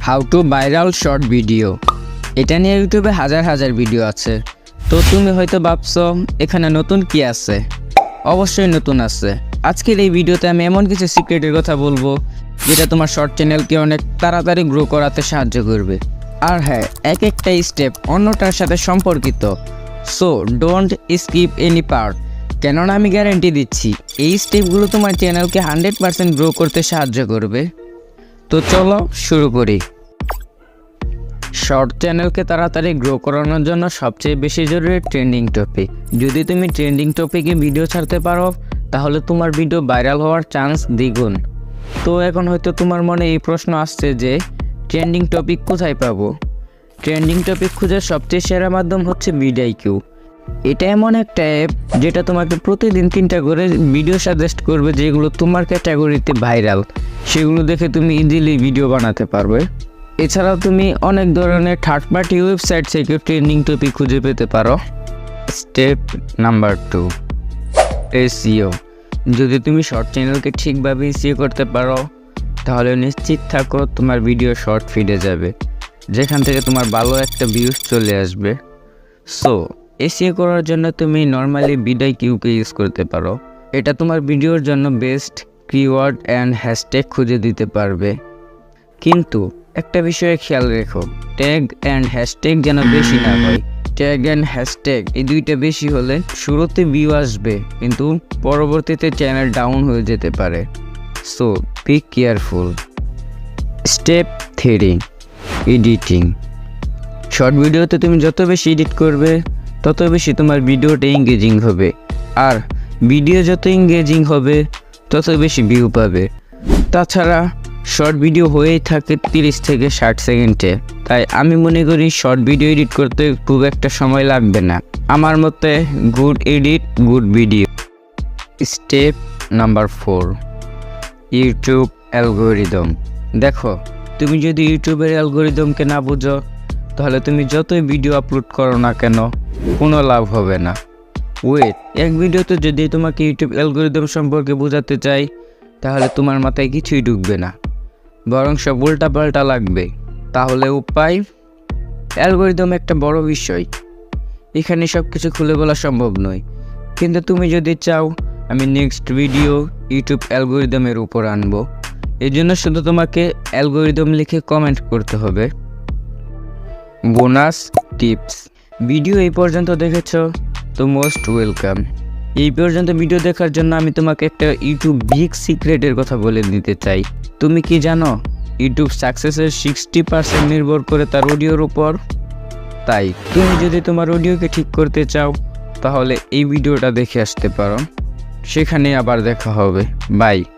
How to viral short video. এটা নিয়ে ইউটিউবে হাজার হাজার ভিডিও আছে। তো তুমি হয়তো ভাবছো এখানে নতুন কি আছে। অবশ্যই নতুন আছে। আজকের এই ভিডিওতে আমি এমন কিছু সিক্রেটের কথা বলবো যেটা তোমার শর্ট চ্যানেলকে অনেক তাড়াতাড়ি গ্রো করাতে সাহায্য করবে। আর হ্যাঁ, এক একটা স্টেপ অন্যটার সাথে সম্পর্কিত। So don't skip any part, কেননা আমি গ্যারান্টি দিচ্ছি এই স্টেপগুলো তোমার চ্যানেলকে 100% গ্রো করতে সাহায্য করবে। তো চলো শুরু করি। শর্ট চ্যানেলকে তাড়াতাড়ি গ্রো করানোর জন্য সবচেয়ে বেশি জরুরি ট্রেন্ডিং টপিক। যদি তুমি ট্রেন্ডিং টপিকে ভিডিও ছাড়তে পারো তাহলে তোমার ভিডিও ভাইরাল হওয়ার চান্স দ্বিগুণ। তো এখন হয়তো তোমার মনে এই প্রশ্ন আসছে যে ট্রেন্ডিং টপিক কোথায় পাবো? ট্রেন্ডিং টপিক খোঁজার সবচেয়ে সেরা মাধ্যম হচ্ছে ভিডিআইকিউ। এটা এমন একটা অ্যাপ যেটা তোমাকে প্রতিদিন 3টা করে ভিডিও সাজেস্ট করবে যেগুলো তোমার ক্যাটাগরিতে ভাইরাল। সেগুলো দেখে তুমি ইজিলি ভিডিও বানাতে পারবে। এছাড়াও তুমি অনেক ধরনের থার্ড পার্টি ওয়েবসাইট থেকে ট্রেন্ডিং টপিক খুঁজে পেতে পারো। Step number 2, SEO. যদি তুমি শর্ট চ্যানেলকে ঠিকভাবে এসইও করতে পারো তাহলে নিশ্চিত থাকো তোমার ভিডিও শর্ট ফিডে যাবে, যেখান থেকে তোমার ভালো একটা ভিউজ চলে আসবে। সো এসইও করার জন্য তুমি নর্মালি ভিডিআইকিউকে ইউজ করতে পারো। এটা তোমার ভিডিওর জন্য বেস্ট কিওয়ার্ড অ্যান্ড হ্যাশট্যাগ খুঁজে দিতে পারবে। কিন্তু একটা বিষয়ে খেয়াল রেখো, ট্যাগ অ্যান্ড হ্যাশট্যাগ যেন বেশি না হয়। ট্যাগ অ্যান্ড হ্যাশট্যাগ এই দুইটা বেশি হলে শুরুতে ভিউ আসবে কিন্তু পরবর্তীতে চ্যানেল ডাউন হয়ে যেতে পারে। So be careful. Step 3, editing. Short ভিডিওতে তুমি যত বেশি এডিট করবে তত বেশি তোমার ভিডিওটা এঙ্গেজিং হবে, আর ভিডিও যত এঙ্গেজিং হবে তত বেশি ভিউ পাবে। তাছাড়া শর্ট ভিডিও হয়েই থাকে 30 থেকে 60 সেকেন্ডে, তাই আমি মনে করি শর্ট ভিডিও এডিট করতে খুব একটা সময় লাগবে না। আমার মতে good edit good video. Step number 4, YouTube algorithm. দেখো, তুমি যদি ইউটিউবের অ্যালগোরিদমকে না বুঝো তাহলে তুমি যতই ভিডিও আপলোড করো না কেন কোনো লাভ হবে না। ওয়েট, এক ভিডিওতে যদি তোমাকে ইউটিউব অ্যালগোরিদম সম্পর্কে বোঝাতে চাই তাহলে তোমার মাথায় কিছুই ঢুকবে না, বরং সব উল্টাপাল্টা লাগবে। তাহলে উপায়? অ্যালগোরিদম একটা বড় বিষয়, এখানে সব কিছু খুলে বলা সম্ভব নয়। কিন্তু তুমি যদি চাও আমি নেক্সট ভিডিও ইউটিউব অ্যালগোরিদমের উপর আনবো, এই জন্য শুধু তোমাকে অ্যালগোরিদম লিখে কমেন্ট করতে হবে। Bonus tips. ভিডিও এই পর্যন্ত দেখেছো তো মোস্ট ওয়েলকাম। এই পর্যন্ত ভিডিও দেখার জন্য আমি তোমাকে একটা ইউটিউব বিগ সিক্রেটের কথা বলে দিতে চাই। তুমি কি জানো ইউটিউব সাকসেসের 60% নির্ভর করে তার অডিওর উপর? তাই তুমি যদি তোমার অডিওকে ঠিক করতে চাও তাহলে এই ভিডিওটা দেখে আসতে পারো। সেখানে আবার দেখা হবে। বাই।